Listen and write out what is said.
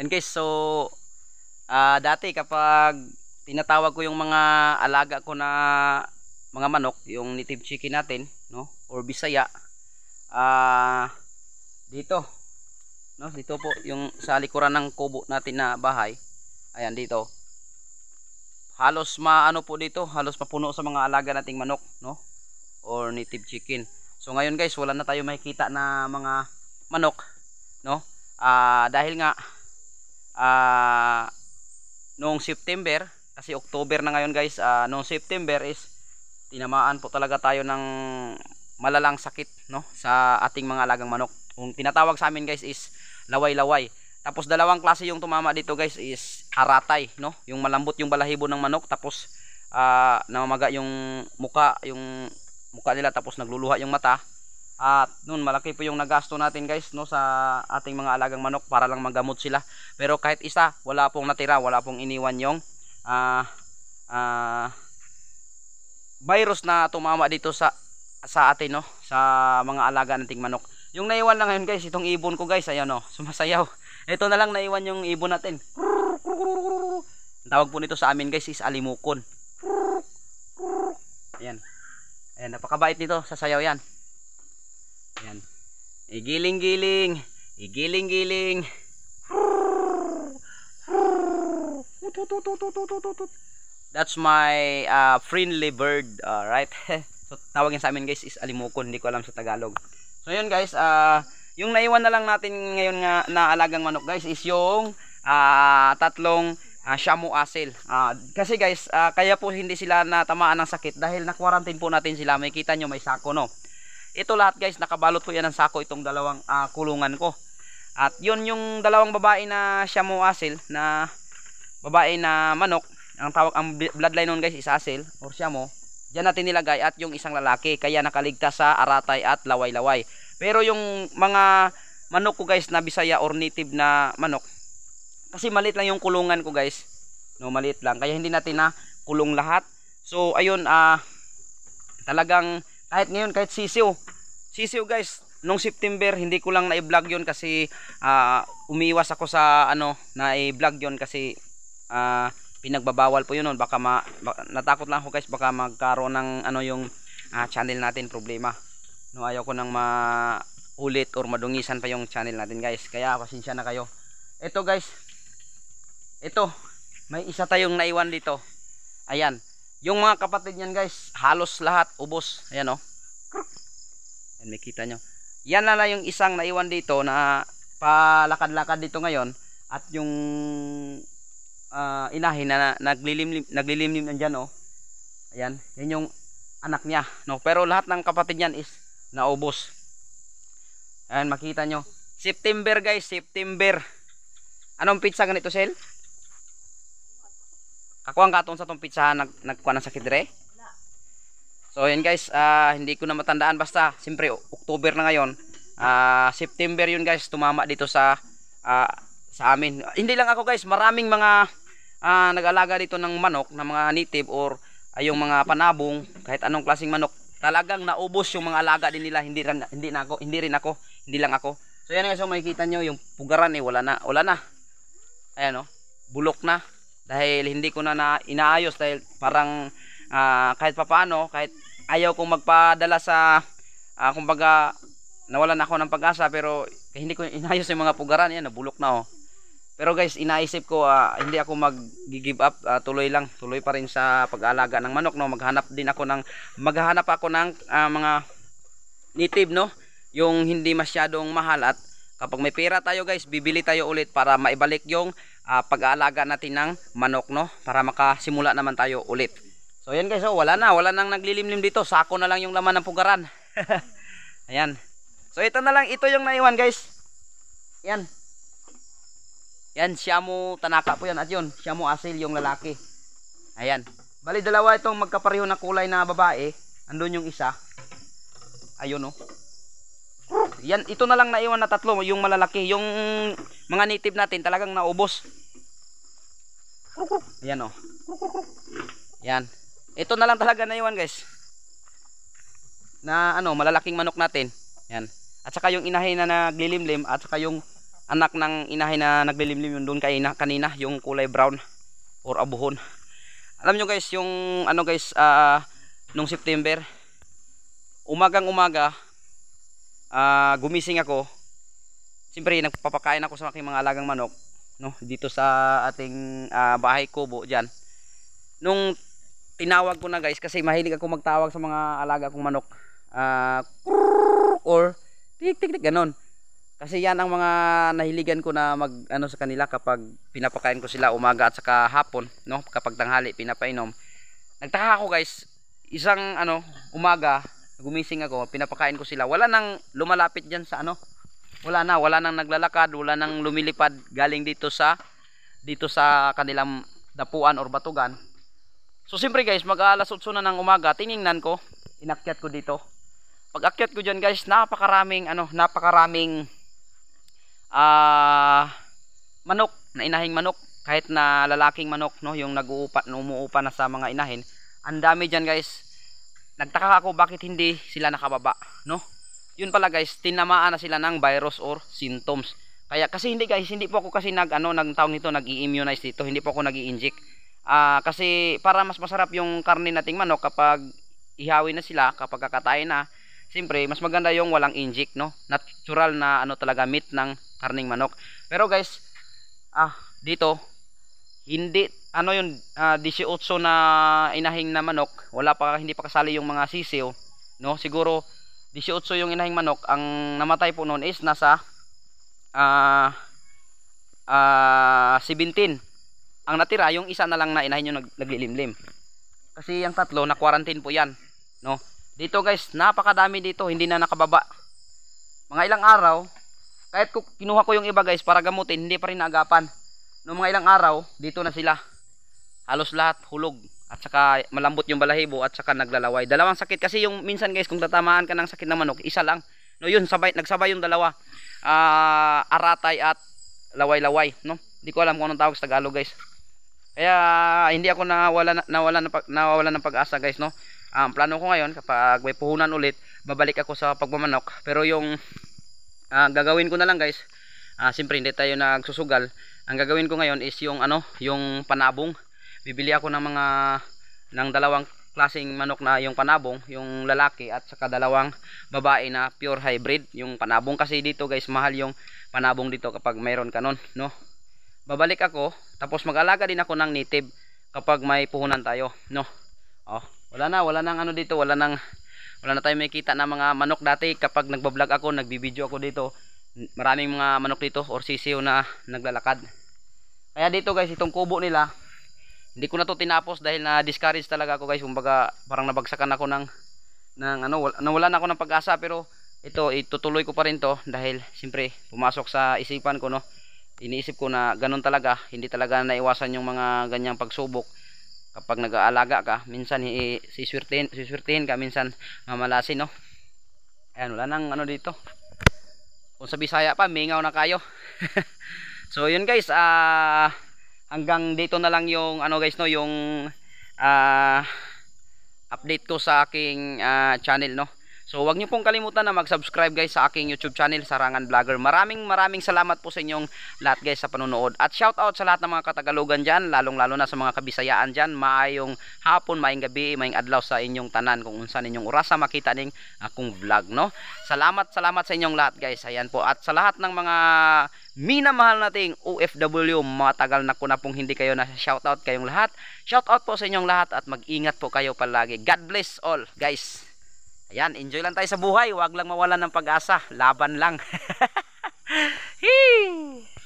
Yan guys, so dati kapag tinatawag ko yung mga alaga ko na mga manok, yung native chicken natin, no? Or Bisaya, dito, no? Dito po yung sa likuran ng kubo natin na bahay. Ayan dito. Halos maano po dito, halos mapuno sa mga alaga nating manok, no? Or native chicken. So ngayon guys, wala na tayo makikita na mga manok, no? Dahil nga noong September, kasi October na ngayon guys, noong September is tinamaan po talaga tayo ng malalang sakit, no, sa ating mga alagang manok. Kung tinatawag sa amin guys is laway-laway. Tapos dalawang klase yung tumama dito guys is aratay, no, yung malambot yung balahibo ng manok, tapos namamaga yung muka nila, tapos nagluluha yung mata. At noon malaki po yung nagasto natin guys, no, sa ating mga alagang manok para lang magamot sila. Pero kahit isa, wala pong natira, wala pong iniwan yung virus na tumama dito sa atin, no, sa mga alaga nating manok. Yung naiwan lang ngayon guys, itong ibon ko guys, ayan, no, sumasayaw. Ito na lang naiwan yung ibon natin. Ang tawag po nito sa amin guys is alimukon. Ayan. Ayan, napakabait nito, sasayaw yan. Ayan. Igiling-giling. Igiling-giling. That's my friendly bird, right? So tawagin sa amin guys is alimukon, hindi ko alam sa Tagalog. So yun guys, yung naiwan na lang natin ngayon nga na alagang manok guys is yung tatlong Shamu Asil. Kasi guys, kaya po hindi sila natamaan ng sakit dahil na-quarantine po natin sila. May kita nyo may sako, no. Ito lahat guys, nakabalot po yan ng sako, itong dalawang kulungan ko. At yun yung dalawang babae na Shamu Asil, na babae na manok. Ang bloodline nun guys is Asil or Shamu. Diyan natin nilagay, at yung isang lalaki, kaya nakaligtas sa aratay at laway-laway. Pero yung mga manok ko guys na Bisaya or native na manok, kasi maliit lang yung kulungan ko guys, no, maliit lang, kaya hindi natin na kulong lahat. So ayun, talagang kahit ngayon, kahit sisiw guys, nung September hindi ko lang na-vlog yun kasi umiwas ako sa na i-vlog yun kasi pinagbabawal po yun nun. Baka natakot lang ako guys, baka magkaroon ng yung channel natin problema, no. Ayaw ko nang maulit or madungisan pa yung channel natin guys, kaya pasensya na kayo. Ito guys, ito may isa tayong naiwan dito. Ayan, yung mga kapatid niyan guys, halos lahat ubos. Ayan, oh. Ayan, may kita nyo. Yan na lang yung isang naiwan dito na palakad-lakad dito ngayon. At yung inahin na naglilimlim nandyan, oh. Ayan, yan yung anak niya, no. Pero lahat ng kapatid niyan is naubos. Ayan, makita nyo. September guys, September. Anong pizza ganito, Sel? Kakuang katong sa tong pizza nagkuha ng sakit dire. So yan guys, hindi ko na matandaan, basta siyempre October na ngayon. September yun guys, tumama dito sa amin. Hindi lang ako guys, maraming mga nag-alaga dito ng manok, na mga native or yung mga panabong, kahit anong klaseng manok. Talagang naubos yung mga alaga din nila, hindi lang ako. So yan guys, so makikita nyo yung pugaran wala na. Ayan, oh, bulok na. Dahil hindi ko na inaayos, dahil parang kahit papaano, kahit ayaw kong magpadala sa kumbaga nawalan ako ng pag-asa, pero hindi ko inayos yung mga pugaran. Yan, bulok na, oh. Pero guys, inaisip ko hindi ako mag-give up, tuloy pa rin sa pag-aalaga ng manok, no. Maghanap ako ng mga native, no, yung hindi masyadong mahal, at kapag may pera tayo guys, bibili tayo ulit para maibalik yung pag-aalaga natin ng manok, no, para makasimula naman tayo ulit. So yan guys, wala nang naglilimlim dito, sako na lang yung laman ng pugaran. Ayan. So ito na lang, ito yung naiwan guys. Yan, Shamu Tanaka po yan, at yun Shamu Asil yung lalaki. Ayan, bali dalawa itong magkapareho na kulay na babae. Andun yung isa, ayun, oh. Yan, ito na lang naiwan na tatlo, yung malalaki. Yung mga native natin talagang naubos. Ayan, oh. Yan, ito na lang talaga naiwan guys, na malalaking manok natin. Yan, at saka yung inahin na naglilimlim, at saka yung anak ng inahin na naglilimlim yun doon kanina, yung kulay brown or abuhon. Alam nyo guys, yung ano guys, nung September, umagang umaga, gumising ako. Siyempre nagpapakain ako sa aking mga alagang manok, no, dito sa ating bahay kubo diyan. Nung tinawag ko na guys, kasi mahilig ako magtawag sa mga alaga kong manok, or tik tik tik ganon. Kasi yan ang mga nahiligan ko na mag ano sa kanila kapag pinapakain ko sila umaga at saka hapon, no, kapag tanghali pinapainom. Nagtaka ako guys, isang umaga gumising ako, pinapakain ko sila, wala nang lumalapit diyan sa wala nang naglalakad, wala nang lumilipad galing dito sa kanilang dapuan or batugan. So siyempre guys, mag-alas 8 na ng umaga, tiningnan ko, inakyat ko dito. Pag akyat ko diyan guys, napakaraming manok, na inahing manok, kahit na lalaking manok, no, yung umuupa na sa mga inahin. Ang dami diyan guys. Nagtaka ako bakit hindi sila nakababa, no? Yun pala guys, tinamaan na sila ng virus or symptoms. Kaya kasi hindi guys, hindi po ako kasi nagtawag nito, nag-i-immunize dito, hindi po ako nag-i-inject. Kasi para mas masarap yung karne nating manok kapag ihawin na sila, kapag kakatayin na, siyempre mas maganda yung walang inject, no? Natural na talaga meat ng karning manok. Pero guys, dito hindi yung 18 na inahing na manok, hindi pa kasali yung mga sisiw, no? Siguro 18 yung inahing manok, ang namatay po noon is nasa 17. Ang natira yung isa na lang na inahin yung naglilimlim. Kasi yung tatlo na quarantine po yan, no? Dito guys, napakadami dito, hindi na nakababa. Mga ilang araw, kahit kinuha ko yung iba guys para gamutin, hindi pa rin naagapan. No, mga ilang araw, dito na sila. Halos lahat hulog. At saka malambot yung balahibo at saka naglalaway. Dalawang sakit kasi yung minsan guys, kung tatamaan ka ng sakit ng manok, isa lang. No, yun nagsabay yung dalawa. Aratay at laway-laway, no? Hindi ko alam kung anong tawag sa Tagalog guys. Kaya hindi ako nawawalan ng pag-asa guys, no? Plano ko ngayon kapag may puhunan ulit, babalik ako sa pagmamanok. Pero yung gagawin ko na lang guys, siyempre hindi tayo nagsusugal. Ang gagawin ko ngayon is yung yung panabong. Bibili ako ng dalawang klaseng manok na yung panabong, yung lalaki at saka dalawang babae na pure hybrid. Yung panabong kasi dito guys, mahal yung panabong dito kapag mayroon ka nun, no? Babalik ako, tapos mag-alaga din ako ng native kapag may puhunan tayo, no? Wala nang dito, wala na tayong makikita na mga manok dati. Kapag nagbablog ako, nagbibideo ako dito, maraming mga manok dito or sisiw na naglalakad. Kaya dito guys, itong kubo nila, hindi ko na to tinapos dahil na-discourage talaga ako guys. Kumbaga parang nabagsakan ako nawala na ako ng pag-asa. Pero ito, itutuloy ko pa rin to dahil siyempre pumasok sa isipan ko, no? Iniisip ko na ganun talaga, hindi talaga naiwasan yung mga ganyang pagsubok. Kapag nag-aalaga ka, minsan siswertihin ka, minsan mamalasin, no? Ayan, wala nang dito. Kung sa Bisaya pa, mingaw na kayo. So yun guys, hanggang dito na lang yung guys, no, yung update ko sa aking channel, no. So wag niyo pong kalimutan na mag-subscribe guys sa aking YouTube channel, Sarangan Vlogger. Maraming salamat po sa inyong lahat guys sa panonood. At shout out sa lahat ng mga Katagalogan diyan, lalong-lalo na sa mga Kabisayaan diyan. Maayong hapon, maayong gabi, maayong adlaw sa inyong tanan kung unsan ninyong orasa makita ning akong vlog, no. Salamat sa inyong lahat guys. Ayan po. At sa lahat ng mga minamahal nating OFW, matagal na ko na pong hindi kayo na shout out, kayong lahat. Shout out po sa inyong lahat at mag-ingat po kayo palagi. God bless all guys. Ayan, enjoy lang tayo sa buhay, wag lang mawalan ng pag-asa, laban lang.